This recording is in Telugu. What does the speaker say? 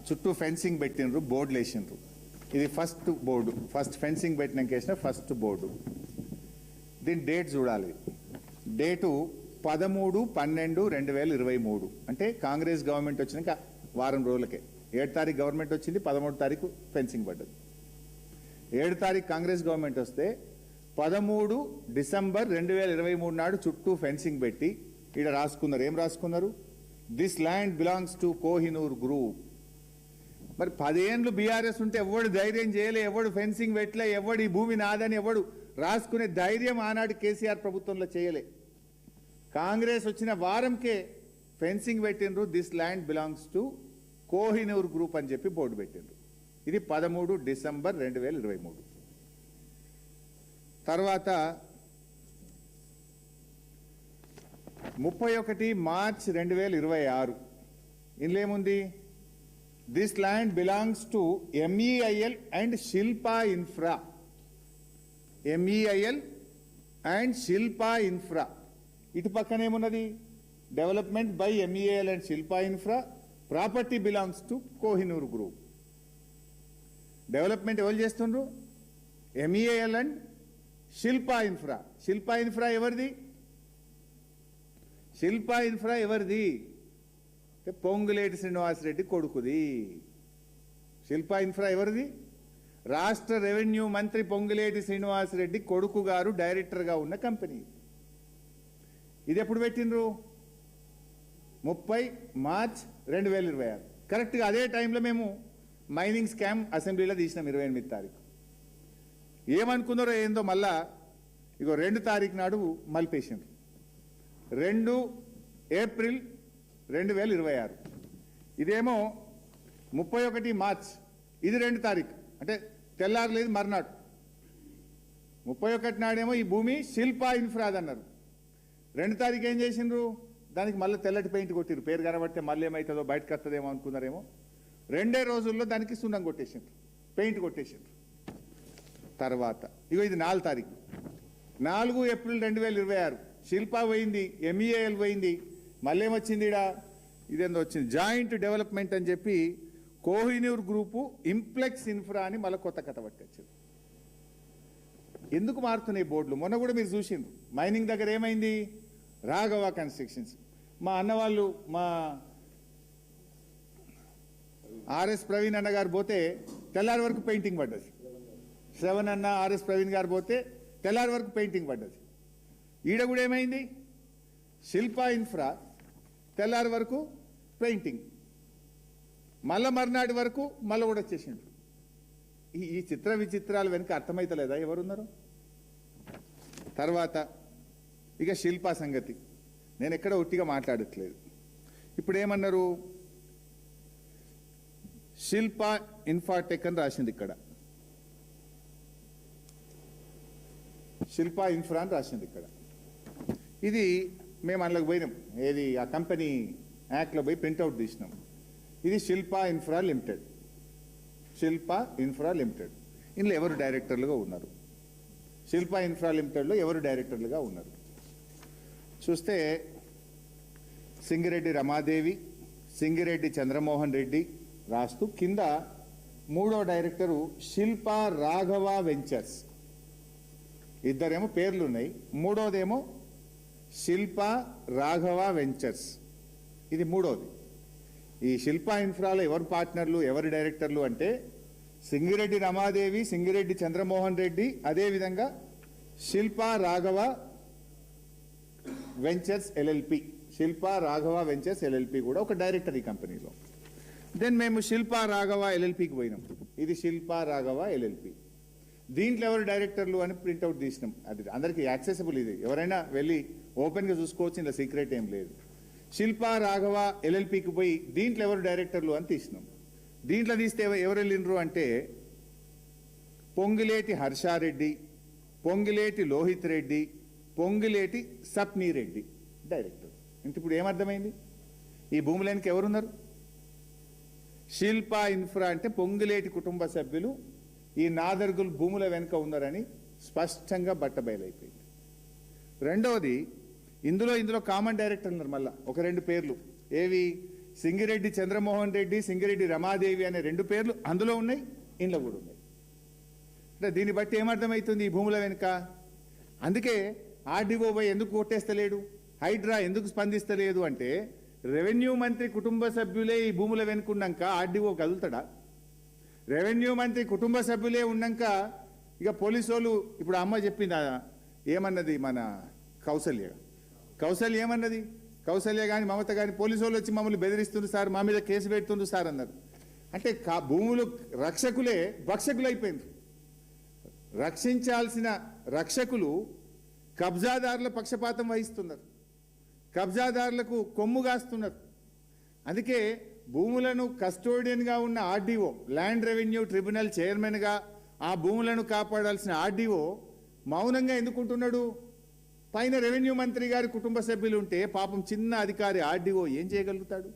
చుట్టూ ఫెన్సింగ్ పెట్టినరు, బోర్డులు వేసినారు. ఇది ఫస్ట్ బోర్డు, ఫస్ట్ ఫెన్సింగ్ పెట్టినాక వేసిన ఫస్ట్ బోర్డు. దీని డేట్ చూడాలి. డేటు 13/12/2023. అంటే కాంగ్రెస్ గవర్నమెంట్ వచ్చినాక వారం రోజులకే. 7 తారీఖు గవర్నమెంట్ వచ్చింది, 13 తారీఖు ఫెన్సింగ్ పడ్డది. 7 తారీఖు కాంగ్రెస్ గవర్నమెంట్ వస్తే 13 డిసెంబర్ 2023 నాడు చుట్టూ ఫెన్సింగ్ పెట్టి ఇక్కడ రాసుకున్నారు. ఏం రాసుకున్నారు? This land belongs to Kohinoor group. మరి 10 ఏళ్ళు బీఆర్ఎస్ ఉంటే ఎవడు ధైర్యం చేయలే, ఎవడు ఫెన్సింగ్ పెట్టలే, ఎవడు ఈ భూమి నాదని ఎవడు రాసుకునే ధైర్యం ఆనాడు కేసీఆర్ ప్రభుత్వంలో చేయలే. కాంగ్రెస్ వచ్చిన వారంకే ఫెన్సింగ్ పెట్టినరు. This land belongs to Kohinoor group అని చెప్పి బోర్డు పెట్టినరు. ఇది 13 డిసెంబర్ 2023. తర్వాత 31 మార్చ్ 2026. ఇందులో ఏముంది? This land belongs to MEIL and Shilpa infra. MEIL and Shilpa infra. ఇటు పక్కన ఏమున్నది? Development by MEIL and Shilpa infra. Property belongs to Kohinoor group. Development ఎవరు చేస్తుండ్రు? MEIL and Shilpa infra. Shilpa infra ఎవరిది? శిల్పా ఇన్ఫ్రా ఎవరిది? పొంగులేటి శ్రీనివాసరెడ్డి కొడుకుది. శిల్పా ఇన్ఫ్రా ఎవరిది? రాష్ట్ర రెవెన్యూ మంత్రి పొంగులేటి శ్రీనివాసరెడ్డి కొడుకు గారు డైరెక్టర్గా ఉన్న కంపెనీ. ఇది ఎప్పుడు పెట్టినరు? 30 మార్చ్ 2026. కరెక్ట్గా అదే టైంలో మేము మైనింగ్ స్కామ్ అసెంబ్లీలో తీసినాం 28 తారీఖు. ఏమనుకున్నారో ఏందో మళ్ళా ఇగో 2 తారీఖు నాడు మలిపేసిండ్రు. 2 ఏప్రిల్ 2026. ఇదేమో 31 మార్చ్. ఇది 2 తారీఖు అంటే తెల్లారలేదు మర్నాడు. 31 నాడేమో ఈ భూమి శిల్పా ఇన్ఫ్రాద్ అన్నారు. 2 తారీఖు ఏం చేసిండ్రు? దానికి మళ్ళీ తెల్లటి పెయింట్ కొట్టిరు. పేరు కనబడితే మళ్ళీ ఏమవుతుందో బయటకు వస్తుందేమో అనుకున్నారేమో. 2 రోజుల్లో దానికి సున్నం కొట్టేసిండ్రు, పెయింట్ కొట్టేసిండ్రు. తర్వాత ఇగో ఇది 4 తారీఖు. 4 ఏప్రిల్ 2026. శిల్పా పోయింది, MEIL పోయింది. మళ్ళీ ఏమొచ్చింది? ఇదేందో వచ్చింది, జాయింట్ డెవలప్మెంట్ అని చెప్పి కోహినూర్ గ్రూపు ఇంప్లెక్స్ ఇన్ఫ్రా అని మళ్ళీ కొత్త కథ పట్టుకొచ్చింది. ఎందుకు మారుతున్నాయి బోర్డులు? మొన్న కూడా మీరు చూసిండ్రు. మైనింగ్ దగ్గర ఏమైంది? రాఘవ కన్స్ట్రక్షన్స్. మా అన్నవాళ్ళు, మా RS ప్రవీణ్ అన్న గారు పోతే తెల్లారి వరకు పెయింటింగ్ పడ్డది. శ్రవణ్ అన్న, RS ప్రవీణ్ గారు పోతే తెల్లారి వరకు పెయింటింగ్ పడ్డది. ఈడ కూడా ఏమైంది? శిల్పా ఇన్ఫ్రా తెల్లారి వరకు పెయింటింగ్, మళ్ళా మర్నాటి వరకు మళ్ళీ కూడా వచ్చేసిండు. ఈ చిత్ర విచిత్రాలు వెనుక అర్థమైతలేదా ఎవరున్నారు? తర్వాత ఇక శిల్పా సంగతి నేను ఎక్కడ ఒట్టిగా మాట్లాడట్లేదు. ఇప్పుడు ఏమన్నారు? శిల్పా ఇన్ఫాటెక్ అని రాసింది ఇక్కడ. శిల్పా ఇన్ఫ్రా అని రాసింది ఇక్కడ. ఇది మేము అందులోకి పోయినాం. ఏది ఆ కంపెనీ యాక్ట్లో పోయి ప్రింట్అవుట్ తీసినాం. ఇది Shilpa infra limited. Shilpa infra limited. ఇందులో ఎవరు డైరెక్టర్లుగా ఉన్నారు? శిల్పా ఇన్ఫ్రా లిమిటెడ్లో ఎవరు డైరెక్టర్లుగా ఉన్నారు చూస్తే సింగిరెడ్డి రమాదేవి, సింగిరెడ్డి చంద్రమోహన్ రెడ్డి రాస్తూ కింద 3వ డైరెక్టరు శిల్పా రాఘవ వెంచర్స్. ఇద్దరేమో పేర్లు ఉన్నాయి. 3వదేమో శిల్పా రాఘవ వెంచర్స్. ఇది 3వది. ఈ శిల్పా ఇన్ఫ్రాలో ఎవరు పార్ట్నర్లు, ఎవరు డైరెక్టర్లు అంటే సింగిరెడ్డి రమాదేవి, సింగిరెడ్డి చంద్రమోహన్ రెడ్డి, అదేవిధంగా Shilpa Raghava ventures LLP. Shilpa Raghava ventures LLP కూడా ఒక డైరెక్టర్ ఈ కంపెనీలో. దెన్ మేము శిల్పా రాఘవ LLPకి పోయినాం. ఇది శిల్పా రాఘవ LLP. దీంట్లో ఎవరు డైరెక్టర్లు అని ప్రింట్అవుట్ తీసినాం. అది అందరికీ యాక్సెసిబుల్. ఇది ఎవరైనా వెళ్ళి ఓపెన్గా చూసుకోవచ్చు, ఇందులో సీక్రెట్ ఏం లేదు. శిల్పా రాఘవ LLPకి పోయి దీంట్లో ఎవరు డైరెక్టర్లు అని తీసినాం. దీంట్లో తీస్తే ఎవరు వెళ్ళినరు అంటే పొంగిలేటి హర్షారెడ్డి, పొంగిలేటి లోహిత్ రెడ్డి, పొంగిలేటి సప్నీ రెడ్డి డైరెక్టర్. ఇంక ఇప్పుడు ఏమర్థమైంది? ఈ భూములకి ఎవరున్నారు? శిల్పా ఇన్ఫ్రా అంటే పొంగిలేటి కుటుంబ సభ్యులు ఈ నాదర్గుల్ భూముల వెనుక ఉన్నారని స్పష్టంగా బట్టబయలైపోయింది. రెండవది, ఇందులో కామన్ డైరెక్టర్ ఉన్నారు. మళ్ళీ ఒక 2 పేర్లు. ఏవి? సింగిరెడ్డి చంద్రమోహన్ రెడ్డి, సింగిరెడ్డి రమాదేవి అనే 2 పేర్లు అందులో ఉన్నాయి, ఇంట్లో కూడా ఉన్నాయి. అంటే దీన్ని బట్టి ఏమర్థమవుతుంది ఈ భూముల వెనుక? అందుకే ఆర్డీఓ ఎందుకు కొట్టేస్తలేడు, హైడ్రా ఎందుకు స్పందిస్తలేదు అంటే రెవెన్యూ మంత్రి కుటుంబ సభ్యులే ఈ భూముల వెనుకున్నాక ఆర్డీఓ కదులుతాడా? రెవెన్యూ మంత్రి కుటుంబ సభ్యులే ఉన్నాక ఇక పోలీసు వాళ్ళు, ఇప్పుడు అమ్మ చెప్పింది ఏమన్నది, మన కౌసల్య ఏమన్నది, కౌసల్య కానీ మమత కానీ పోలీసు వాళ్ళు వచ్చి మమ్మల్ని బెదిరిస్తుంది సార్, మా మీద కేసు పెడుతుంది సార్ అన్నారు. అంటే భూములు రక్షకులే భక్షకులు అయిపోయింది. రక్షించాల్సిన రక్షకులు కబ్జాదారుల పక్షపాతం వహిస్తున్నారు, కబ్జాదారులకు కొమ్ము కాస్తున్నారు. అందుకే భూములను కస్టోడియన్గా ఉన్న ఆర్డీఓ, ల్యాండ్ రెవెన్యూ ట్రిబ్యునల్ చైర్మన్గా ఆ భూములను కాపాడాల్సిన ఆర్డీఓ మౌనంగా ఎందుకుంటున్నాడు? పైన రెవెన్యూ మంత్రి గారి కుటుంబ సభ్యులు ఉంటే పాపం చిన్న అధికారి ఆర్డీఓ ఏం చేయగలుగుతాడు?